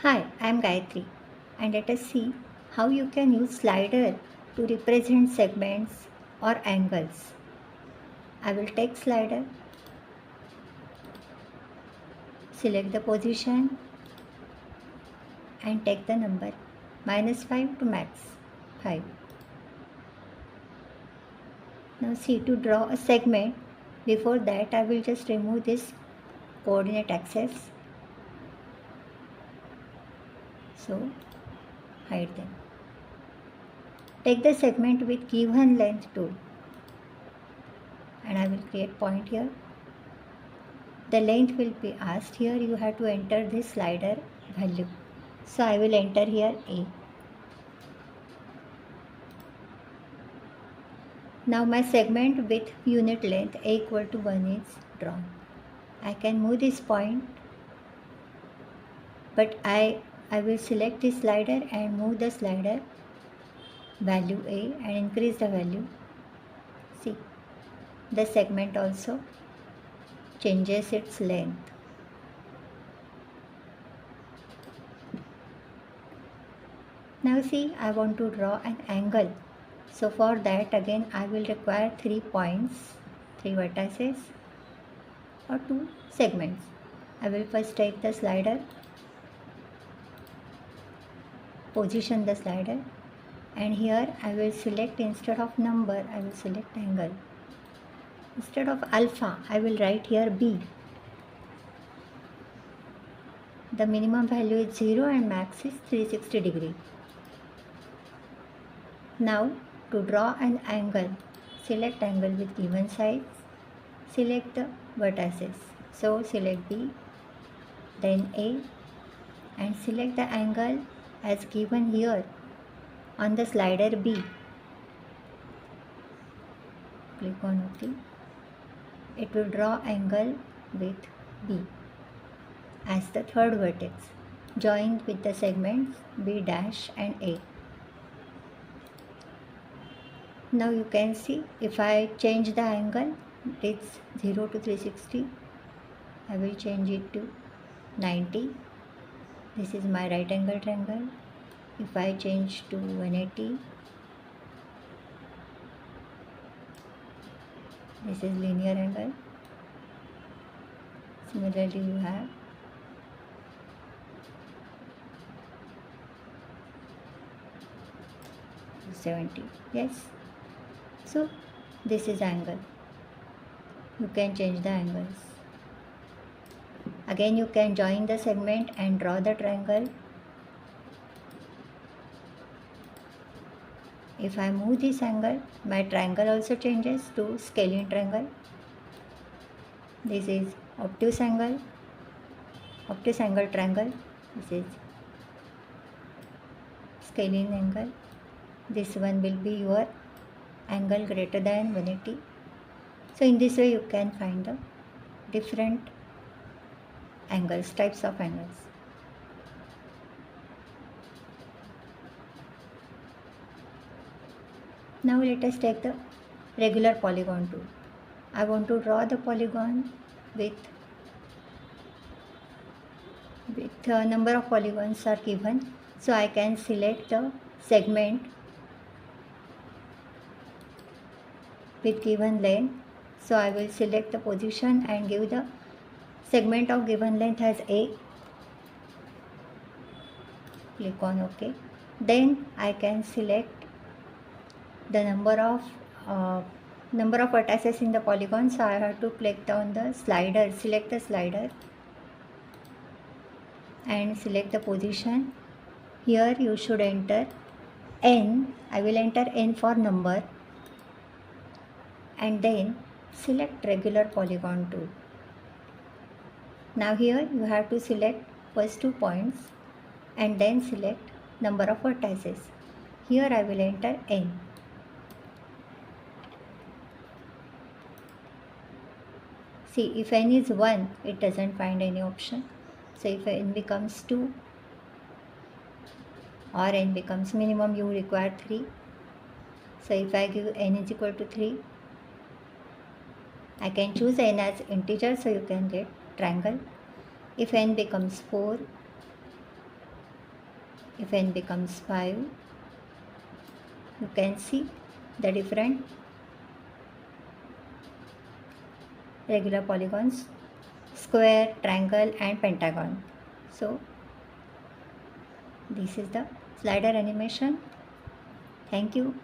Hi, I am Gayatri, and let us see how you can use slider to represent segments or angles. I will take slider, select the position and take the number -5 to max 5. Now see, to draw a segment, before that I will just remove this coordinate axis. So hide them. Take the segment with given length tool and I will create point here. The length will be asked. Here you have to enter this slider value. So I will enter here A. Now my segment with unit length A equal to 1 is drawn. I can move this point, but I will select this slider and move the slider value A and increase the value. See, the segment also changes its length. Now see, I want to draw an angle. So for that again I will require 3 points, 3 vertices or 2 segments. I will first take the slider, position the slider, and here I will select, instead of number I will select angle. Instead of alpha I will write here B. The minimum value is 0 and max is 360 degree. Now to draw an angle, select angle with given size, select the vertices. So select B, then A, and select the angle as given here on the slider B. Click on OK. It will draw angle with B as the third vertex, joined with the segments B dash and A. Now you can see, if I change the angle, it's 0 to 360. I will change it to 90. This is my right angle triangle. If I change to 180, this is linear angle. Similarly you have 70. Yes. So this is angle. You can change the angles. Again you can join the segment and draw the triangle. If I move this angle, my triangle also changes to scalene triangle. This is obtuse angle triangle. This is scalene angle. This one will be your angle greater than 180. So in this way you can find the different angles, types of angles. Now let us take the regular polygon tool. I want to draw the polygon with number of polygons are given. So I can select the segment with given length. So I will select the position and give the segment of given length as A. Click on OK. Then I can select the number of vertices in the polygon. So I have to click on the slider, select the slider and select the position. Here you should enter n. I will enter n for number and then select regular polygon tool. Now here you have to select first 2 points and then select number of vertices. Here I will enter n. See, if n is 1, it doesn't find any option. So if n becomes 2 or n becomes minimum, you require 3. So if I give n is equal to 3, I can choose n as integer, so you can get triangle. If n becomes 4, If n becomes 5, you can see the different regular polygons, square, triangle and pentagon. So this is the slider animation. Thank you.